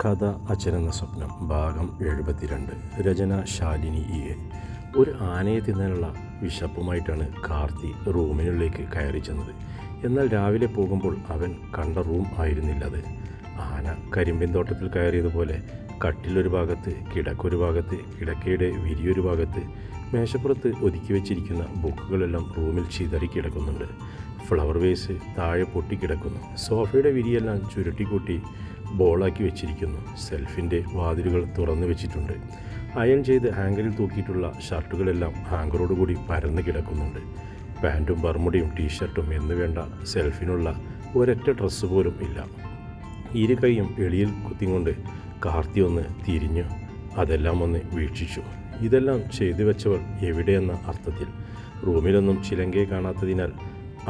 കഥ അച്ഛനെന്ന സ്വപ്നം ഭാഗം 72. രചന ശാലിനി EN. ഒരു ആനയെ തിന്നാനുള്ള വിശപ്പുമായിട്ടാണ് കാർത്തി റൂമിനുള്ളിലേക്ക് കയറി ചെന്നത്. എന്നാൽ രാവിലെ പോകുമ്പോൾ അവൻ കണ്ട റൂം ആയിരുന്നില്ല അത്. ആന കരിമ്പിൻ തോട്ടത്തിൽ കയറിയതുപോലെ കട്ടിലൊരു ഭാഗത്ത്, കിടക്കൊരു ഭാഗത്ത്, കിടക്കയുടെ വിരിയൊരു ഭാഗത്ത്, മേശപ്പുറത്ത് ഒതുക്കി വെച്ചിരിക്കുന്ന ബുക്കുകളെല്ലാം റൂമിൽ ചിതറി കിടക്കുന്നുണ്ട്. ഫ്ലവർ വേസ് താഴെ പൊട്ടിക്കിടക്കുന്നു. സോഫയുടെ വിരിയെല്ലാം ചുരുട്ടിക്കൂട്ടി ബോളാക്കി വെച്ചിരിക്കുന്നു. സെൽഫിൻ്റെ വാതിലുകൾ തുറന്നു വെച്ചിട്ടുണ്ട്. അയൺ ചെയ്ത് ഹാങ്കറിൽ തൂക്കിയിട്ടുള്ള ഷർട്ടുകളെല്ലാം ഹാങ്കറോടുകൂടി പരന്ന് കിടക്കുന്നുണ്ട്. പാൻറ്റും ബർമുടയും ടീഷർട്ടും എന്ന് വേണ്ട സെൽഫിനുള്ള ഒരൊറ്റ ഡ്രസ്സ് പോലും ഇല്ല. ഇരു കൈയും എളിയിൽ കുത്തിക്കൊണ്ട് കാർത്തി ഒന്ന് തിരിഞ്ഞു അതെല്ലാം ഒന്ന് വീക്ഷിച്ചു. ഇതെല്ലാം ചെയ്തു വെച്ചവൾ എവിടെയെന്ന അർത്ഥത്തിൽ. റൂമിലൊന്നും ചിലങ്കയെ കാണാത്തതിനാൽ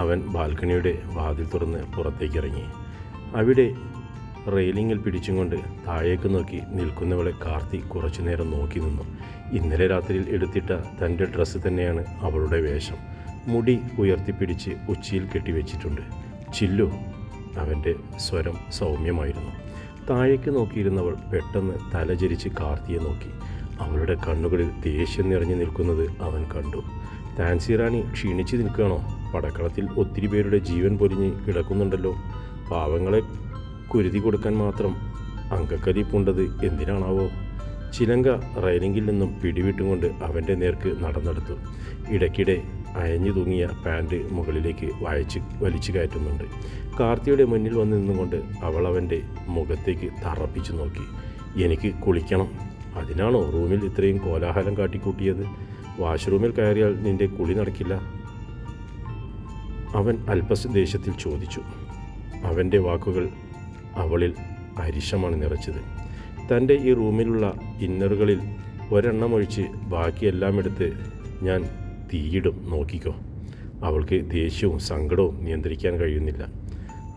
അവൻ ബാൽക്കണിയുടെ വാതിൽ തുറന്ന് പുറത്തേക്കിറങ്ങി. അവിടെ റെയിലിങ്ങിൽ പിടിച്ചും കൊണ്ട് താഴേക്ക് നോക്കി നിൽക്കുന്നവളെ കാർത്തി കുറച്ചു നേരം നോക്കി നിന്നു. ഇന്നലെ രാത്രിയിൽ എടുത്തിട്ട തൻ്റെ ഡ്രസ്സ് തന്നെയാണ് അവളുടെ വേഷം. മുടി ഉയർത്തിപ്പിടിച്ച് ഉച്ചിയിൽ കെട്ടിവെച്ചിട്ടുണ്ട്. ചില്ലു, അവൻ്റെ സ്വരം സൗമ്യമായിരുന്നു. താഴേക്ക് നോക്കിയിരുന്നവൾ പെട്ടെന്ന് തലചരിച്ച് കാർത്തിയെ നോക്കി. അവളുടെ കണ്ണുകളിൽ ദേഷ്യം നിറഞ്ഞു നിൽക്കുന്നത് അവൻ കണ്ടു. താൻസി റാണി ക്ഷീണിച്ച് നിൽക്കുകയാണോ? പടക്കളത്തിൽ ഒത്തിരി പേരുടെ ജീവൻ പൊരിഞ്ഞ് കിടക്കുന്നുണ്ടല്ലോ. പാവങ്ങളെ കുരുതി കൊടുക്കാൻ മാത്രം അങ്കക്കലി പൂണ്ടത് എന്തിനാണാവോ? ചിലങ്ക റൈലിങ്ങിൽ നിന്നും പിടിവിട്ടുകൊണ്ട് അവൻ്റെ നേർക്ക് നടന്നെടുത്തു. ഇടയ്ക്കിടെ അയഞ്ഞു തൂങ്ങിയ പാൻറ് മുകളിലേക്ക് വലിച്ചു കയറ്റുന്നുണ്ട്. കാർത്തിയുടെ മുന്നിൽ വന്ന് നിന്നുകൊണ്ട് അവൾ അവൻ്റെ മുഖത്തേക്ക് തറപ്പിച്ചു നോക്കി. എനിക്ക് കുളിക്കണം. അതിനാണോ റൂമിൽ ഇത്രയും കോലാഹലം കാട്ടിക്കൂട്ടിയത്? വാഷ്റൂമിൽ കയറിയാൽ നിന്റെ കുളി നടക്കില്ല? അവൻ അല്പദേശത്തിൽ ചോദിച്ചു. അവൻ്റെ വാക്കുകൾ അവളിൽ അരിശമാണ് നിറച്ചത്. തൻ്റെ ഈ റൂമിലുള്ള ഇന്നറുകളിൽ ഒരെണ്ണം ഒഴിച്ച് ബാക്കിയെല്ലാം എടുത്ത് ഞാൻ തീയിടും, നോക്കിക്കോ. അവൾക്ക് ദേഷ്യവും സങ്കടവും നിയന്ത്രിക്കാൻ കഴിയുന്നില്ല.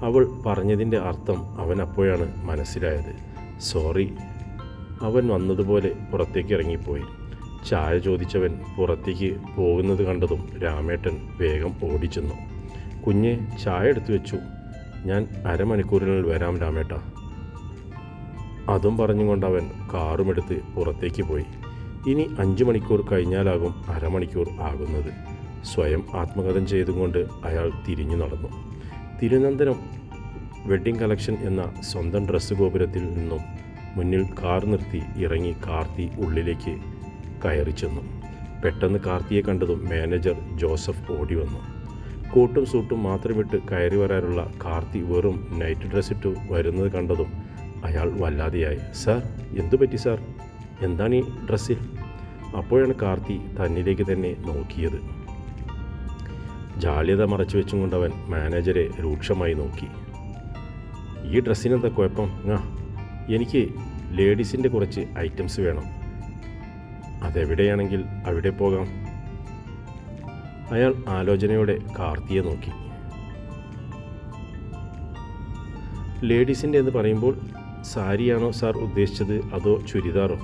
അവൾ പറഞ്ഞതിൻ്റെ അർത്ഥം അവൻ അപ്പോഴാണ് മനസ്സിലായത്. സോറി. അവൻ വന്നതുപോലെ പുറത്തേക്ക് ഇറങ്ങിപ്പോയി. ചായ ചോദിച്ചവൻ പുറത്തേക്ക് പോകുന്നത് കണ്ടതും രാമേട്ടൻ വേഗം ഓടിച്ചെന്നു. കുഞ്ഞെ, ചായ എടുത്തു വെച്ചു. ഞാൻ അരമണിക്കൂറിനുള്ളിൽ വരാം രാമേട്ട. അതും പറഞ്ഞുകൊണ്ടവൻ കാറുമെടുത്ത് പുറത്തേക്ക് പോയി. ഇനി 5 മണിക്കൂർ കഴിഞ്ഞാലാകും അരമണിക്കൂർ ആകുന്നത്. സ്വയം ആത്മകഥം ചെയ്തുകൊണ്ട് അയാൾ തിരിഞ്ഞു നടന്നു. തിരുവനന്തപുരം വെഡ്ഡിംഗ് കളക്ഷൻ എന്ന സ്വന്തം ഡ്രസ്സ് ഗോപുരത്തിൽ നിന്നും മുന്നിൽ കാർ നിർത്തി ഇറങ്ങി കാർത്തി ഉള്ളിലേക്ക് കയറി ചെന്നു. പെട്ടെന്ന് കാർത്തിയെ കണ്ടതും മാനേജർ ജോസഫ് ഓടി വന്നു. കോട്ടും സൂട്ടും മാത്രമിട്ട് കയറി വരാനുള്ള കാർത്തി വെറും നൈറ്റ് ഡ്രസ്സിട്ട് വരുന്നത് കണ്ടതും അയാൾ വല്ലാതെയായി. സാർ, എന്തു പറ്റി സാർ? എന്താണ് ഈ ഡ്രസ്സിൽ? അപ്പോഴാണ് കാർത്തി തന്നിലേക്ക് തന്നെ നോക്കിയത്. ജാള്യത മറച്ചു വെച്ചും കൊണ്ടവൻ മാനേജരെ രൂക്ഷമായി നോക്കി. ഈ ഡ്രസ്സിനെന്താ കുഴപ്പം? എനിക്ക് ലേഡീസിൻ്റെ കുറച്ച് ഐറ്റംസ് വേണം. അതെവിടെയാണെങ്കിൽ അവിടെ പോകാം. അയാൾ ആലോചനയോടെ കാർത്തിയെ നോക്കി. ലേഡീസിൻ്റെ എന്ന് പറയുമ്പോൾ സാരിയാണോ സാർ ഉദ്ദേശിച്ചത്, അതോ ചുരിദാറോ?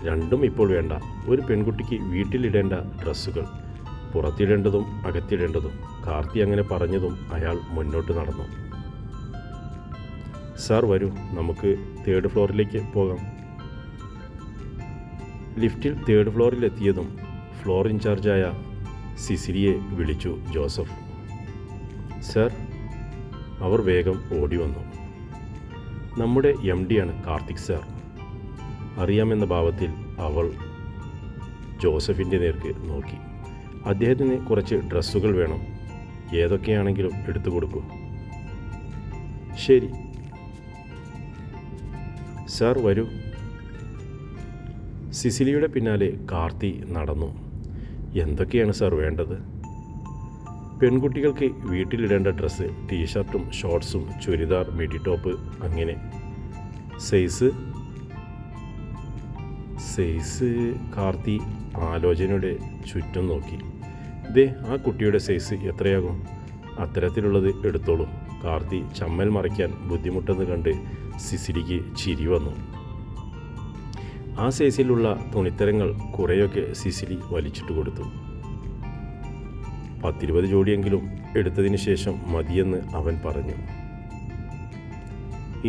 രണ്ടും ഇപ്പോൾ വേണ്ട. ഒരു പെൺകുട്ടിക്ക് വീട്ടിലിടേണ്ട ഡ്രസ്സുകൾ, പുറത്തിടേണ്ടതും അകത്തിടേണ്ടതും. കാർത്തി അങ്ങനെ പറഞ്ഞതും അയാൾ മുന്നോട്ട് നടന്നു. സാർ വരൂ, നമുക്ക് 3rd ഫ്ലോറിലേക്ക് പോകാം. ലിഫ്റ്റിൽ 3rd ഫ്ലോറിലെത്തിയതും ഫ്ലോർ ഇൻചാർജായ സിസിലിയെ വിളിച്ചു ജോസഫ്. സാർ. അവർ വേഗം ഓടി വന്നു. നമ്മുടെ MD ആണ് കാർത്തിക് സാർ. അറിയാമെന്ന ഭാവത്തിൽ അവൾ ജോസഫിൻ്റെ നേർക്ക് നോക്കി. അദ്ദേഹത്തിന് കുറച്ച് ഡ്രസ്സുകൾ വേണം. ഏതൊക്കെയാണെങ്കിലും എടുത്തു കൊടുക്കൂ. ശരി സാർ, വരൂ. സിസിലിയുടെ പിന്നാലെ കാർത്തി നടന്നു. എന്തൊക്കെയാണ് സാർ വേണ്ടത്? പെൺകുട്ടികൾക്ക് വീട്ടിലിടേണ്ട ഡ്രസ്സ്, ടീഷർട്ടും ഷോർട്ട്സും ചുരിദാർ, മിഡി ടോപ്പ്, അങ്ങനെ. സൈസ് കാർത്തി ആലോചനയുടെ ചുറ്റും നോക്കി. ദേ, ആ കുട്ടിയുടെ സൈസ് എത്രയാകും? അത്തരത്തിലുള്ളത് എടുത്തോളൂ. കാർത്തി ചമ്മൽ മറയ്ക്കാൻ ബുദ്ധിമുട്ടെന്ന് കണ്ട് സിസിലിക്ക് ചിരി വന്നു. ആ സൈസിലുള്ള തുണിത്തരങ്ങൾ കുറേയൊക്കെ സിസിലി വലിച്ചിട്ട് കൊടുത്തു. 10-20 ജോഡിയെങ്കിലും എടുത്തതിന് ശേഷം മതിയെന്ന് അവൻ പറഞ്ഞു.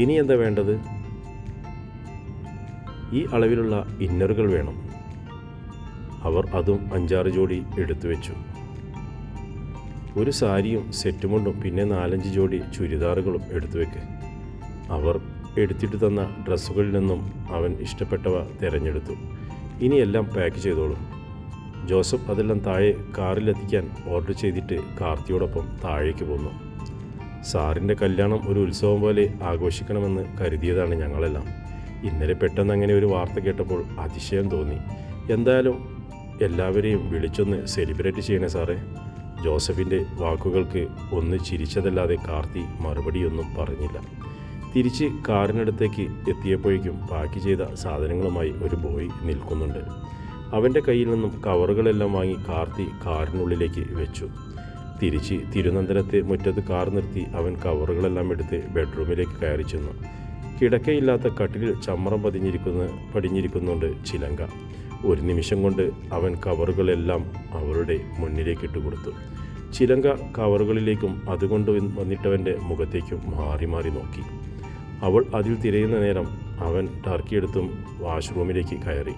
ഇനി എന്താ വേണ്ടത്? ഈ അളവിലുള്ള ഇന്നറുകൾ വേണം. അവർ അതും 5-6 ജോഡി എടുത്തു വെച്ചു. ഒരു സാരിയും സെറ്റുമുണ്ടും പിന്നെ 4-5 ജോഡി ചുരിദാറുകളും എടുത്തു വെക്ക്. അവർ എടുത്തിട്ട് തന്ന ഡ്രസ്സുകളിൽ നിന്നും അവൻ ഇഷ്ടപ്പെട്ടവ തിരഞ്ഞെടുത്തു. ഇനിയെല്ലാം പാക്ക് ചെയ്തോളൂ. ജോസഫ് അതെല്ലാം താഴെ കാറിലെത്തിക്കാൻ ഓർഡർ ചെയ്തിട്ട് കാർത്തിയോടൊപ്പം താഴേക്ക് പോന്നു. സാറിൻ്റെ കല്യാണം ഒരു ഉത്സവം പോലെ ആഘോഷിക്കണമെന്ന് കരുതിയതാണ് ഞങ്ങളെല്ലാം. ഇന്നലെ പെട്ടെന്ന് അങ്ങനെ ഒരു വാർത്ത കേട്ടപ്പോൾ അതിശയം തോന്നി. എന്തായാലും എല്ലാവരെയും വിളിച്ചൊന്ന് സെലിബ്രേറ്റ് ചെയ്യണേ സാറേ. ജോസഫിൻ്റെ വാക്കുകൾക്ക് ഒന്ന് ചിരിച്ചതല്ലാതെ കാർത്തി മറുപടിയൊന്നും പറഞ്ഞില്ല. തിരിച്ച് കാറിനടുത്തേക്ക് എത്തിയപ്പോഴേക്കും പാക്ക് ചെയ്ത സാധനങ്ങളുമായി ഒരു ബോയ് നിൽക്കുന്നുണ്ട്. അവൻ്റെ കയ്യിൽ നിന്നും കവറുകളെല്ലാം വാങ്ങി കാർത്തി കാറിനുള്ളിലേക്ക് വെച്ചു. തിരിച്ച് തിരുനന്തനത്തെ മുറ്റത്ത് കാർ നിർത്തി അവൻ കവറുകളെല്ലാം എടുത്ത് ബെഡ്റൂമിലേക്ക് കയറി ചെന്നു. കിടക്കയില്ലാത്ത കട്ടിലിൽ ചമ്മറം പടിഞ്ഞിരിക്കുന്നുണ്ട് ചിലങ്ക. ഒരു നിമിഷം കൊണ്ട് അവൻ കവറുകളെല്ലാം അവളുടെ മുന്നിലേക്ക് ഇട്ടുകൊടുത്തു. ചിലങ്ക കവറുകളിലേക്കും അതുകൊണ്ട് വന്നിട്ടവൻ്റെ മുഖത്തേക്കും മാറി മാറി നോക്കി. അവൾ അതിൽ തിരയുന്ന നേരം അവൻ ടർക്കിയെടുത്തും വാഷ്റൂമിലേക്ക് കയറി.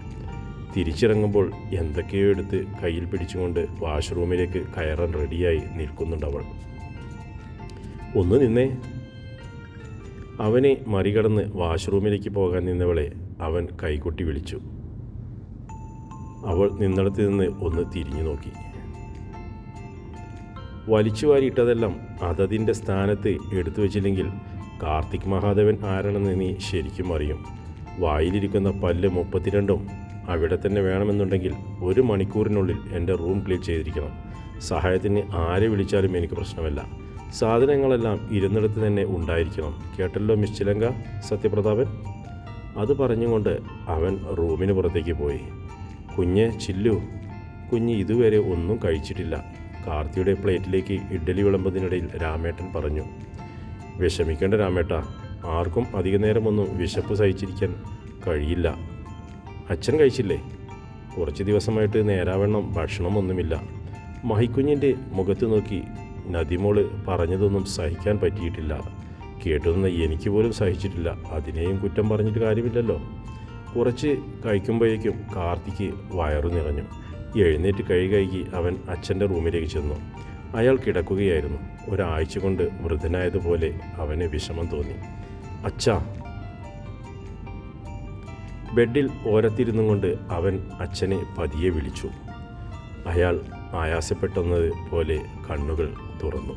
തിരിച്ചിറങ്ങുമ്പോൾ എന്തൊക്കെയോ എടുത്ത് കയ്യിൽ പിടിച്ചുകൊണ്ട് വാഷ്റൂമിലേക്ക് കയറാൻ റെഡിയായി നിൽക്കുന്നുണ്ടവൾ. ഒന്ന് നിന്നേ. അവനെ മറികടന്ന് വാഷ്റൂമിലേക്ക് പോകാൻ നിന്നവളെ അവൻ കൈകൊട്ടി വിളിച്ചു. അവൾ നിന്നിടത്ത് നിന്ന് ഒന്ന് തിരിഞ്ഞു നോക്കി. വലിച്ചു വാരിയിട്ടതെല്ലാം അതതിൻ്റെ സ്ഥാനത്ത് എടുത്തു വച്ചില്ലെങ്കിൽ കാർത്തിക് മഹാദേവൻ ആരാണെന്ന് നീ ശരിക്കും അറിയും. വായിലിരിക്കുന്ന പല്ല് 32ഉം അവിടെ തന്നെ വേണമെന്നുണ്ടെങ്കിൽ 1 മണിക്കൂറിനുള്ളിൽ എൻ്റെ റൂം ക്ലീൻ ചെയ്തിരിക്കണം. സഹായത്തിന് ആരെ വിളിച്ചാലും എനിക്ക് പ്രശ്നമല്ല. സാധനങ്ങളെല്ലാം ഇരുന്നിടത്ത് തന്നെ ഉണ്ടായിരിക്കണം. കേട്ടല്ലോ മിസ് ചിലങ്ക സത്യപ്രതാപൻ. അത് പറഞ്ഞുകൊണ്ട് അവൻ റൂമിന് പുറത്തേക്ക് പോയി. കുഞ്ഞ് ചില്ലു. കുഞ്ഞ് ഇതുവരെ ഒന്നും കഴിച്ചിട്ടില്ല. കാർത്തിയുടെ പ്ലേറ്റിലേക്ക് ഇഡ്ഡലി വിളമ്പതിനിടയിൽ രാമേട്ടൻ പറഞ്ഞു. വിഷമിക്കേണ്ട രാമേട്ട, ആർക്കും അധിക നേരമൊന്നും വിശപ്പ് സഹിച്ചിരിക്കാൻ കഴിയില്ല. അച്ഛൻ കഴിച്ചില്ലേ? കുറച്ച് ദിവസമായിട്ട് നേരാവണ്ണം ഭക്ഷണമൊന്നുമില്ല. മഹിക്കുഞ്ഞിൻ്റെ മുഖത്ത് നോക്കി നദിമോള് പറഞ്ഞതൊന്നും സഹിക്കാൻ പറ്റിയിട്ടില്ല. കേട്ടുനിന്ന എനിക്ക് പോലും സഹിച്ചിട്ടില്ല. അതിനെയും കുറ്റം പറഞ്ഞിട്ട് കാര്യമില്ലല്ലോ. കുറച്ച് കഴിക്കുമ്പോഴേക്കും കാർത്തിക്ക് വയറു നിറഞ്ഞു. എഴുന്നേറ്റ് കഴുകി അവൻ അച്ഛൻ്റെ റൂമിലേക്ക് ചെന്നു. അയാൾ കിടക്കുകയായിരുന്നു. ഒരാഴ്ച കൊണ്ട് വൃദ്ധനായതുപോലെ അവന് വിഷമം തോന്നി. അച്ഛാ. ബെഡിൽ ഓരത്തിരുന്നും കൊണ്ട് അവൻ അച്ഛനെ പതിയെ വിളിച്ചു. അയാൾ ആയാസപ്പെട്ടെന്നത് പോലെ കണ്ണുകൾ തുറന്നു.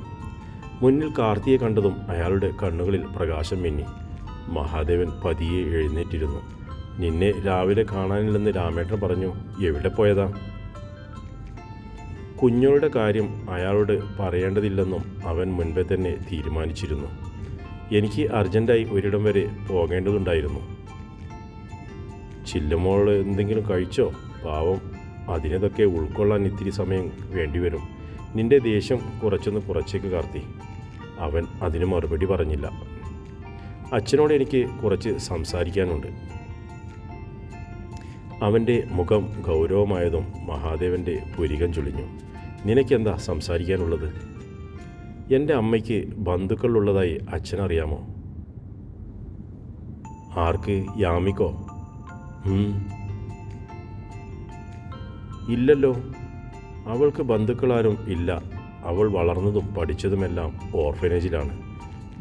മുന്നിൽ കാർത്തിയെ കണ്ടതും അയാളുടെ കണ്ണുകളിൽ പ്രകാശം മിന്നി. മഹാദേവൻ പതിയെ എഴുന്നേറ്റിരുന്നു. നിന്നെ രാവിലെ കാണാനില്ലെന്ന് രാമേട്ടൻ പറഞ്ഞു. എവിടെ പോയതാ? കുഞ്ഞുങ്ങളുടെ കാര്യം അയാളോട് പറയേണ്ടതില്ലെന്നും അവൻ മുൻപേ തന്നെ തീരുമാനിച്ചിരുന്നു. എനിക്ക് അർജൻറ്റായി ഒരിടം വരെ പോകേണ്ടതുണ്ടായിരുന്നു. ചില്ലുമോൾ എന്തെങ്കിലും കഴിച്ചോ? പാവം, അതിനതൊക്കെ ഉൾക്കൊള്ളാൻ ഇത്തിരി സമയം വേണ്ടിവരും. നിന്റെ ദേഷ്യം കുറച്ചൊന്ന് കുറച്ചേക്ക് കാർത്തി. അവൻ അതിന് മറുപടി പറഞ്ഞില്ല. അച്ഛനോട് എനിക്ക് കുറച്ച് സംസാരിക്കാനുണ്ട്. അവൻ്റെ മുഖം ഗൗരവമായതും മഹാദേവൻ്റെ പുരികം ചുളിഞ്ഞു. നിനക്കെന്താ സംസാരിക്കാനുള്ളത്? എൻ്റെ അമ്മയ്ക്ക് ബന്ധുക്കളുള്ളതായി അച്ഛനറിയാമോ? ആർക്ക്? യാമിക്കോ? ഇല്ലല്ലോ. അവൾക്ക് ബന്ധുക്കളാരും ഇല്ല. അവൾ വളർന്നതും പഠിച്ചതുമെല്ലാം ഓർഫനേജിലാണ്.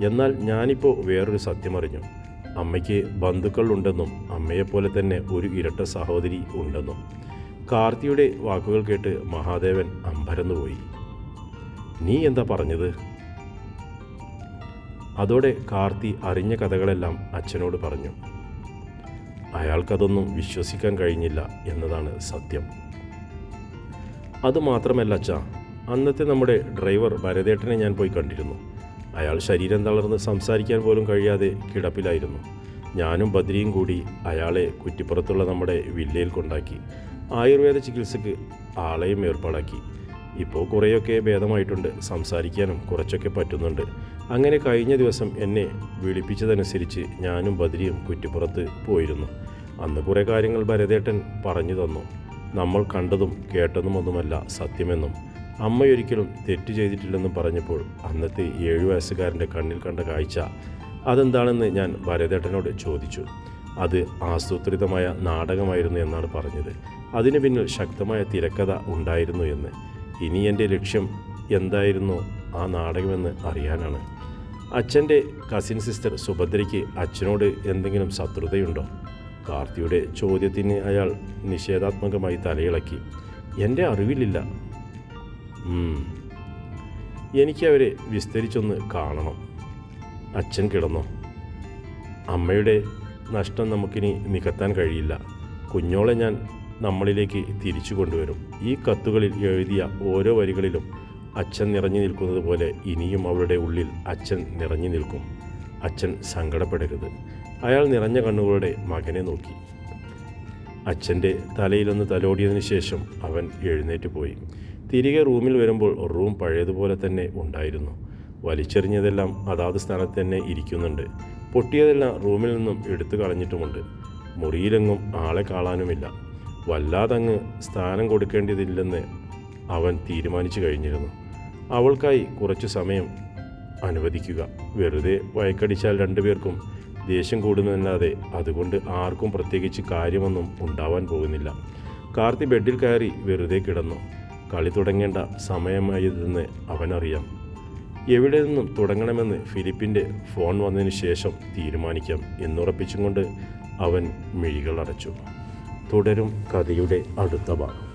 എന്നാൽ ഞാനിപ്പോൾ വേറൊരു സത്യമറിഞ്ഞു. അമ്മയ്ക്ക് ബന്ധുക്കളുണ്ടെന്നും അമ്മയെപ്പോലെ തന്നെ ഒരു ഇരട്ട സഹോദരി ഉണ്ടെന്നും. കാർത്തിയുടെ വാക്കുകൾ കേട്ട് മഹാദേവൻ അമ്പരന്നുപോയി. നീ എന്താ പറഞ്ഞത്? അതോടെ കാർത്തി അറിഞ്ഞ കഥകളെല്ലാം അച്ഛനോട് പറഞ്ഞു. അയാൾക്കതൊന്നും വിശ്വസിക്കാൻ കഴിഞ്ഞില്ല എന്നതാണ് സത്യം. അതുമാത്രമല്ല അച്ഛാ, അന്നത്തെ നമ്മുടെ ഡ്രൈവർ ഭരതേട്ടനെ ഞാൻ പോയി കണ്ടിരുന്നു. അയാൾ ശരീരം തളർന്ന് സംസാരിക്കാൻ പോലും കഴിയാതെ കിടപ്പിലായിരുന്നു. ഞാനും ബദ്രിയും കൂടി അയാളെ കുറ്റിപ്പുറത്തുള്ള നമ്മുടെ വില്ലയിൽ കൊണ്ടാക്കി. ആയുർവേദ ചികിത്സയ്ക്ക് ആളെയും ഏർപ്പാടാക്കി. ഇപ്പോൾ കുറേയൊക്കെ ഭേദമായിട്ടുണ്ട്. സംസാരിക്കാനും കുറച്ചൊക്കെ പറ്റുന്നുണ്ട്. അങ്ങനെ കഴിഞ്ഞ ദിവസം എന്നെ വിളിപ്പിച്ചതനുസരിച്ച് ഞാനും ബദ്രിയും കുറ്റിപ്പുറത്ത് പോയിരുന്നു. അന്ന് കുറേ കാര്യങ്ങൾ ഭരതേട്ടൻ പറഞ്ഞു തന്നു. നമ്മൾ കണ്ടതും കേട്ടതുമൊന്നുമല്ല സത്യമെന്നും അമ്മയൊരിക്കലും തെറ്റ് ചെയ്തിട്ടില്ലെന്നും പറഞ്ഞപ്പോൾ അന്നത്തെ 7 വയസ്സുകാരൻ്റെ കണ്ണിൽ കണ്ട കാഴ്ച അതെന്താണെന്ന് ഞാൻ ഭരതേട്ടനോട് ചോദിച്ചു. അത് ആസൂത്രിതമായ നാടകമായിരുന്നു എന്നാണ് പറഞ്ഞത്. അതിനു പിന്നിൽ ശക്തമായ തിരക്കഥ ഉണ്ടായിരുന്നു എന്ന്. ഇനി എൻ്റെ ലക്ഷ്യം എന്തായിരുന്നു ആ നാടകമെന്ന് അറിയാനാണ്. അച്ഛൻ്റെ കസിൻ സിസ്റ്റർ സുഭദ്രയ്ക്ക് അച്ഛനോട് എന്തെങ്കിലും ശത്രുതയുണ്ടോ? കാർത്തിയുടെ ചോദ്യത്തിന് അയാൾ നിഷേധാത്മകമായി തലയിളക്കി. എൻ്റെ അറിവിലില്ല. എനിക്കവരെ വിസ്തരിച്ചൊന്ന് കാണണം. അച്ഛൻ കിടന്നോ? അമ്മയുടെ നഷ്ടം നമുക്കിനി നികത്താൻ കഴിയില്ല. കുഞ്ഞോളെ ഞാൻ നമ്മളിലേക്ക് തിരിച്ചു കൊണ്ടുവരും. ഈ കത്തുകളിൽ എഴുതിയ ഓരോ വരികളിലും അച്ഛൻ നിറഞ്ഞു നിൽക്കുന്നത് പോലെ ഇനിയും അവളുടെ ഉള്ളിൽ അച്ഛൻ നിറഞ്ഞു നിൽക്കും. അച്ഛൻ സങ്കടപ്പെടരുത്. അയാൾ നിറഞ്ഞ കണ്ണുകളോടെ മകനെ നോക്കി. അച്ഛൻ്റെ തലയിലൊന്ന് തലോടിയതിനു ശേഷം അവൻ എഴുന്നേറ്റ് പോയി. തിരികെ റൂമിൽ വരുമ്പോൾ റൂം പഴയതുപോലെ തന്നെ ഉണ്ടായിരുന്നു. വലിച്ചെറിഞ്ഞതെല്ലാം അതാത് സ്ഥാനത്ത് തന്നെ ഇരിക്കുന്നുണ്ട്. പൊട്ടിയതെല്ലാം റൂമിൽ നിന്നും എടുത്തു കളഞ്ഞിട്ടുമുണ്ട്. മുറിയിലെങ്ങും ആളെ കാണാനുമില്ല. വല്ലാതങ്ങ് സ്ഥാനം കൊടുക്കേണ്ടതില്ലെന്ന് അവൻ തീരുമാനിച്ചു കഴിഞ്ഞിരുന്നു. അവൾക്കായി കുറച്ചു സമയം അനുവദിക്കുക. വെറുതെ വയക്കടിച്ചാൽ രണ്ടുപേർക്കും ദേഷ്യം കൂടുന്നതല്ലാതെ അതുകൊണ്ട് ആർക്കും പ്രത്യേകിച്ച് കാര്യമൊന്നും ഉണ്ടാവാൻ പോകുന്നില്ല. കാർത്തി ബെഡിൽ കയറി വെറുതെ കിടന്നു. കളി തുടങ്ങേണ്ട സമയമായതെന്ന് അവനറിയാം. എവിടെ നിന്നും തുടങ്ങണമെന്ന് ഫിലിപ്പിൻ്റെ ഫോൺ വന്നതിന് ശേഷം തീരുമാനിക്കാം എന്നുറപ്പിച്ചുകൊണ്ട് അവൻ മിഴികൾ അടച്ചു. തുടരും കഥയുടെ അടുത്ത ഭാഗം.